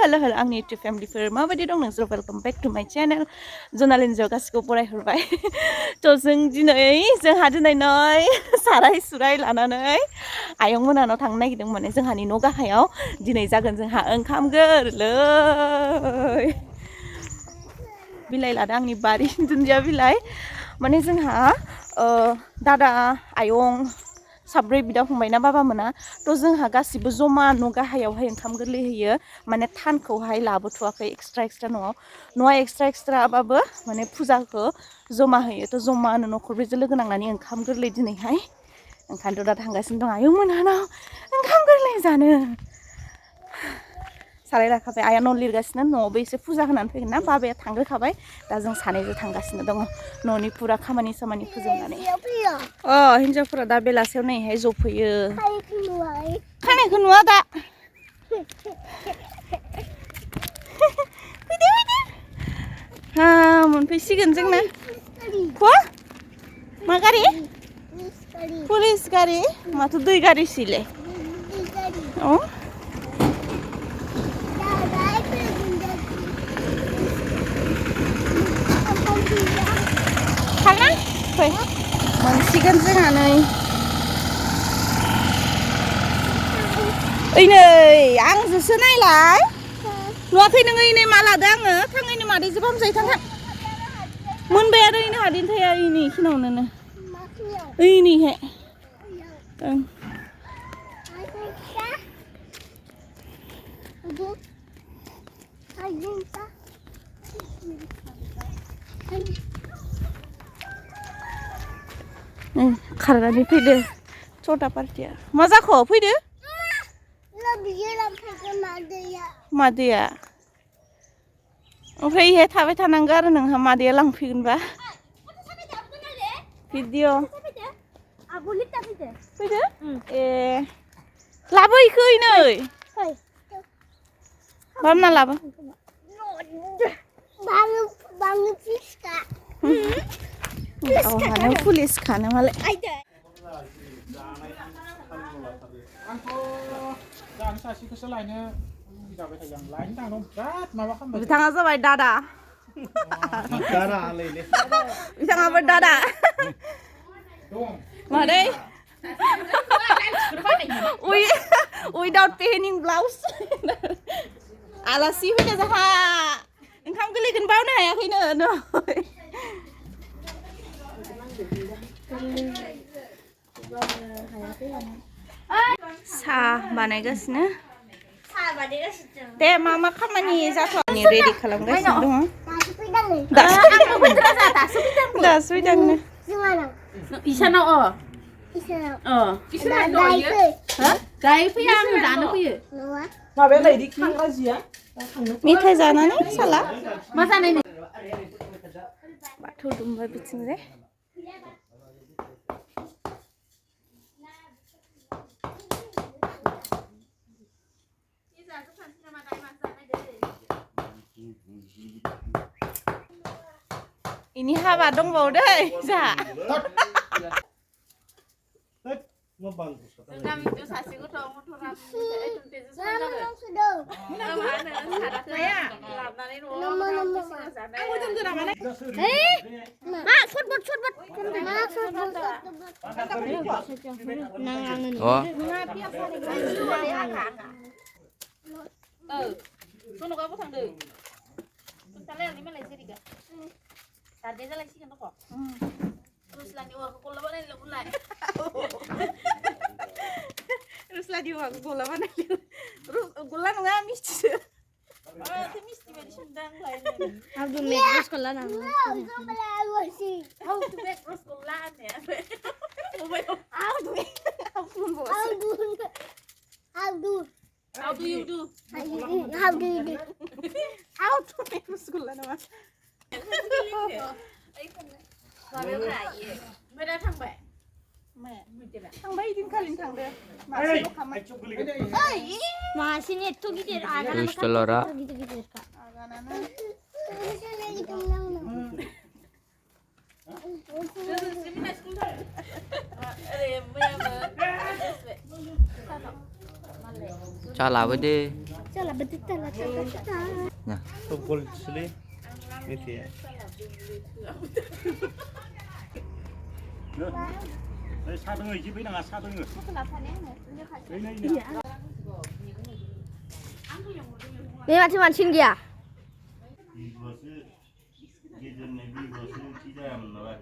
hello आंनि YouTube फेमिलिफोर माबायदि दं नोंसोर वेलकम बेक टु माय चेनेल जनालिनजों गासिखौ बरायहरबाय थ' जोंहा दिनै साराय सुराय लानानै आयं मोनानाव थांनो नागिरदों माने जोंहानि न' गाहायाव दिनै जागोन जोंहा ओंखाम गोरलै बिलाइ लादों आंनि बारि दुन्दिया बिलाइ माने जोंहा दादा आयं साब्रै बिदा फंबाय ना बाबा मोना थ' जोंहा गासिबो जमा न' गाहायावहाय ओंखाम गोरलै होयो माने थानखौहाय लाबोथ'वाखै एक्सट्रा न'आ एक्सट्राबाबो माने फुजाखौ जमा होयो थ' जमानो न'खरब्रैजों लोगो नांनानै ओंखाम गोरलै दिनैहाय ओंखायनोथ' दा थांगासिनो दं आयं मोनहानाव ओंखाम गोरलै जानो साराय लाखाबाय आइया न' लिरगासिनो न'आवबो एसे फुजा होनानै फैगोन ना बाबाया थांग्रोखाबाय दा जों सानैजों थांगासिनो दङ न'नि फुरा खामानि फोजोबनानै हिन्जावफोरा दा बेलासियाव नैहाय जफैयो खानायखौ नुवा दा फैदो मोनफैसिगोन जोंना मा गारि पुलिस गारि माथो दै गारिसैलाय थाङा फै मोनसिगोन जोंहा नै ओइ नै आंजोंसो नायलाय नुवाखै नोङो इनै मा लादो आङो थाङैनो मादैजों फाहामजायो थां मोनबाय आरो इनो हादैनो थाया इनि खिनावनो ओइनिहाय ओं खारनानै फैदो छटा पार्टिया मा जाखो फैदो मादैया ओमफ्राय इहाय थाबाय थानांगौ आरो नोंहा मादैया लांफैगोनबा भिडिअ फैदो ए लाबो इखो नै बामना लाबो गावहानो पुलिस खानो मालाय बिथाङा जाबाय दादा बिथाङाबो दादा मादै उइदाउट पेनिं ब्लाउस आलासि फैदो जोंहा ओंखाम गोरलैखौनो बावनो हायाखैनो साहा बानायगासिनो दे मा खामानि जाथ'नि रेडि खालामगासिनो दङ दासो फैदों इसानाव दायो फैया आं दानो फैयो माबायालाय इदि खांग्रा जिया मेथाइ जानानै साला मा जानाय बाथौ दुमबाय बिथिंजाय ini hawa dong bau deh जा Tadi aja lagi kan kok. Terus lagi aku kola mana nih mulai. Terus lagi aku kola mana nih. Terus kola nggak misti. Itu misti beri sendang lainnya. Aku make terus kola nama. How to make terus kola nih. How do you do? How to make terus kola nama. Mày thằng bè mẹ thằng bay tin kalian thằng deh masih itu gitu Dusto lora Chào lại với đi. Nah, togol sili. Itu ya. 사등을 집에 나가 사등을. 내 마치만 친 게야. 이것을 예전에 이것을 기자하면 나와.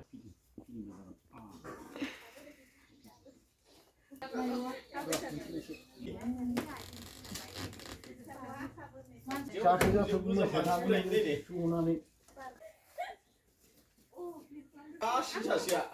자기가 조금만 대답을 주문하니. 아 진짜시야.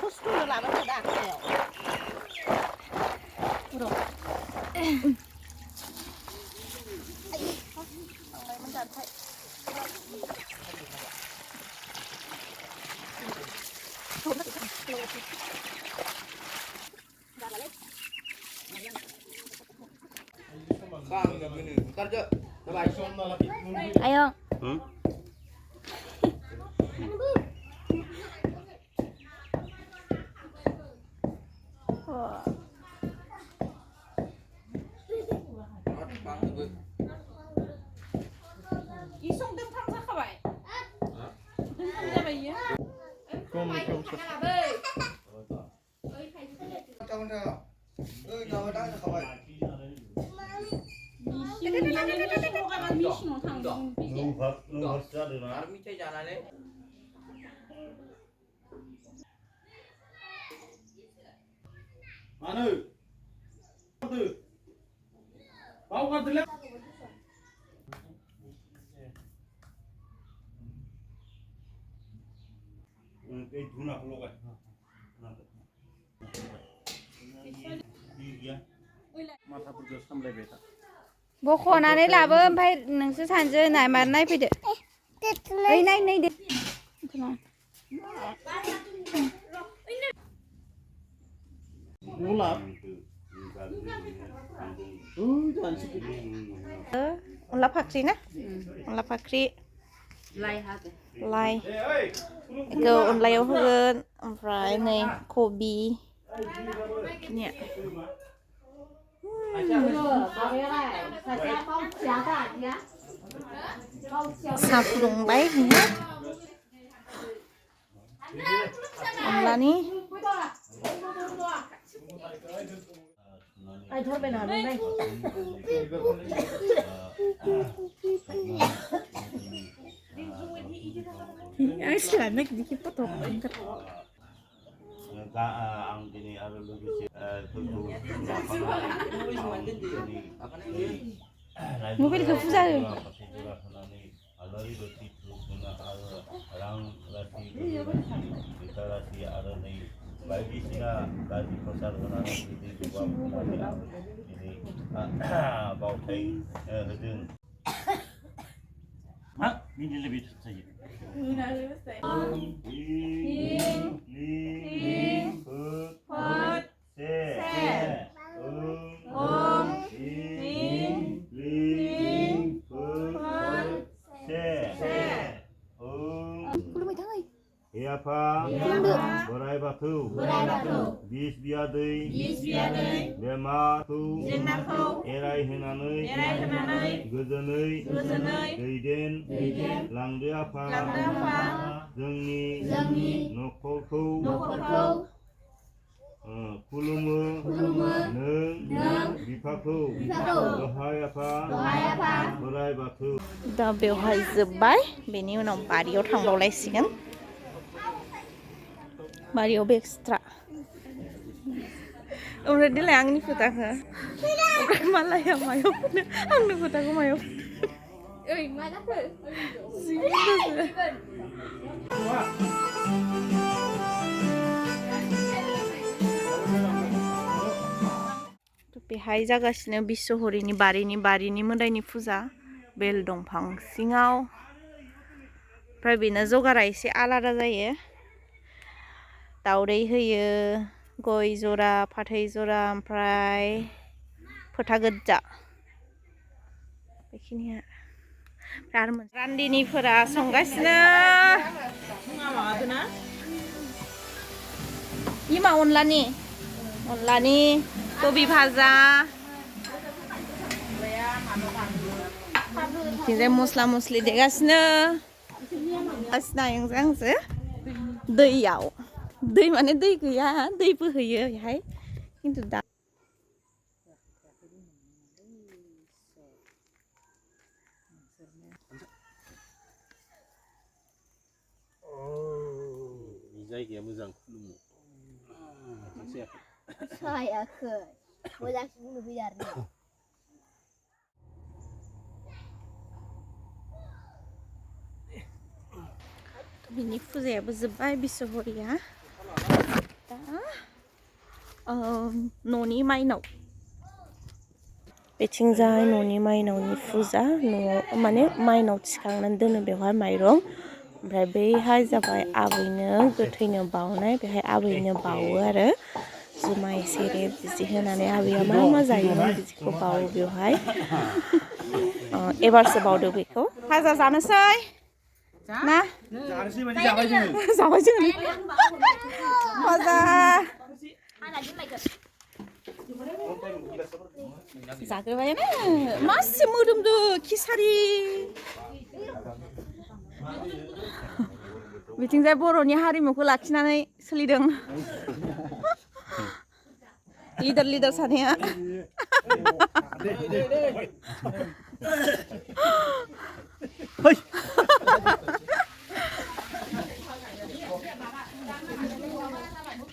호스트를 나가서 나가요. 울어. 아영. 응? 이송등 탐사 가봐요. 등 탐사 봐요. 그럼 마늘. 마우가 들려? cái chú nào không lộ vậy? 마타 부르자 삼레 베타. बख'नानै लाबो ओमफ्राय नोंसोर सानैजों नायफैदो ओइ नाय दे 몰라. 안 시키. अनला फाख्रि ना अनला फाख्रि लाइ बेखौ अनलायाव होगोन ओमफ्राय नै कबिเนี่ยसा फुदुंबाय अनलानि Islamnya dikit foto ang dini ada lebih mobil ke Puja ini lebih saja. Apa? Borai batu. Bis biadai. Bematu. Erai henanai. Gojanai. Deiden. Langde apa? जोंनि न'खरखौ खुलुमो नों बिफा दा बेवहाय जोब्बाय बेनि उनाव बारियाव थांबावलायसिगोन बारियावबो एक्सट्रा ओमफ्राय देलाय आंनि फोथाखौ ओमफ्राय मालाया मायाव फुनो आंनि फोथाखौ मायाव ओइ मा जाखो बेहाय जागासिनो बिस्वहरिनि बारिनि मोदायनि फुजा बेल दंफां सिङाव ओमफ्राय बेनो जगारा एसे आलादा जायो दावदै होयो गय जरा फाथै जरा ओमफ्राय फोथा गोजा बेखिनिया आरो रान्दिनिफोरा संगासिनो इमा अनलानि कबि भाजा बिथिंजाय मस्ला मस्लि देगासिनो आंसो दैयाव दै माने दै गैया दैबो होयो बेहाय खिन्थु दा जायगाया मोजां खुलुमनो सायाखै मोजांसो बुंनो फैयो आरो ना बिनि फुजायाबो जोब्बाय बिस्वहरिया दा न'नि माइनाव बेथिंजाय न'नि माइनावनि फुजा न'आव माने माइनाव थिखांनानै दोनो बेवहाय माइरं ओमफ्राय बैहाय जाबाय आबैनो गोथैनो बावनाय बेहाय आबैनो बावो आरो जुमाय सेरेब बिदि होनानै आबैया मा मा जायोमोन बिदिखौ बावो बेवहाय एबारसो बावदो बेखौ भाजा जानोसै ना जाबाय जोङो भाजा जाग्रोबायानो मासे मोदोमदो खिसारि बिथिंजाय बर'नि हारिमुखौ लाखिनानै सोलिदों लिडार सानैया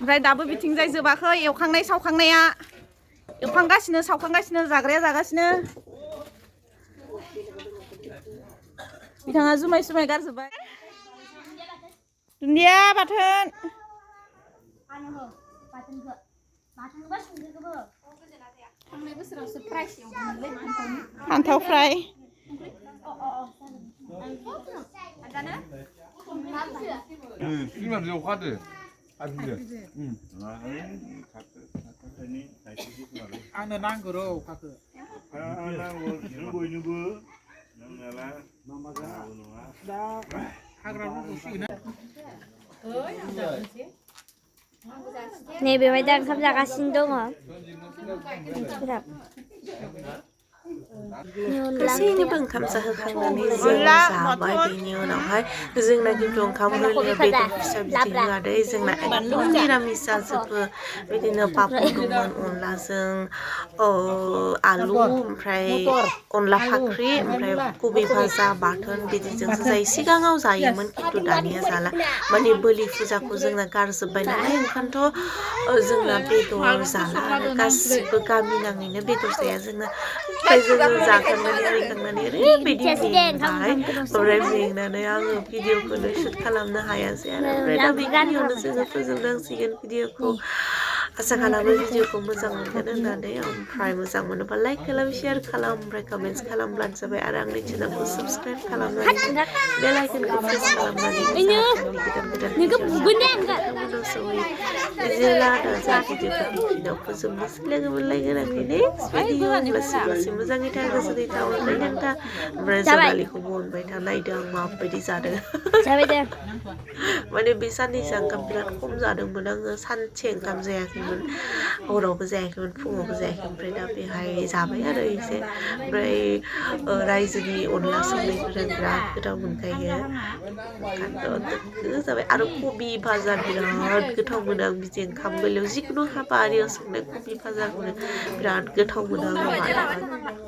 ओमफ्राय दाबो बिथिंजाय जोबाखै एवखांनाय सावखांनाया एवखांगासिनो सावखांगासिनो जाग्राया जागासिनो बिथाङा जुमाय सुमाय गारजोब्बाय दुन्दिया बाथोन फान्थाव फ्राय आंनो नांगौ र' अखाखौ नैबेवहाय दा ओंखाम जागासिनो दङ मानसिफोरा गासैनोबो ओंखाम जाहोखांनानै जों जाबाय बेनि उनावहाय जोंना खिन्थु ओंखाम गोरलैयाव बेदर फिसा बिदि होआदै जोंना एकदम निरामिस जाजोबो बिदिनो पापर दंमोन अनलाजों आलु ओमफ्राय अनला फाख्रि ओमफ्राय कबि भाजा बाथोन बिदिजोंसो जायो सिगाङाव जायोमोन खिन्थु दानिया जाला माने बोलि फुजाखौ जोंना गारजोब्बाय नालाय ओंखायनोथ' जोंना बेदर जाला आरो गासिबो गामि नाङैनो बेदर जाया जोंना ओमफ्राय जोङो जाखांनानै आरिखांनानै ओरैबायदि मेंबाय ओमफ्राय मेंनानै आङो भिडिअखौनो शुट खालामनो हायासै आरो ओमफ्राय दा बेखिनियावनो जोङो फोजोबनांसिगोन भिडिअखौ आसा खालामो भिडिअखौ मोजां मोनगोन होननानै ओमफ्राय मोजां मोनोबा लाइक खालाम शेयार खालाम ओमफ्राय कमेन्ट्स खालामब्लानो जाबाय आरो आंनि चेनेलखौ साबस्क्राइब खालामनानै बेल आइकनखौ प्रेस खालामनानै भिडिअखौ फोजोबनोसै लोगो मोनलायगोन आंनि नेक्स्ट भिडिअ लासै मोजाङै था गोसोनि थावनाय नोंथा ओमफ्राय जनालिखौबो अनबाय था नायदो आं माबायदि जादों माने बे साननैसो ओंखाम बिराद खम जादोंमोन आङो सानसे ओंखाम जायाखैमोन जायाखैमोन हरावबो जायाखैमोन फुङावबो जायाखै ओमफ्राय दा बेहाय जाबाय आरो एसे ओमफ्राय रायजोनि अनला संनायफोरा बिराद गोथाव मोनखायो ओंखायनोथ' जाबाय आरो कबि भाजा बिराद गोथाव मोनो आं बिदि ओंखाम गोरलैयाव जिखुनु हाबा आरियाव संनाय कबि भाजाखौनो बिराद गोथाव मोनो आं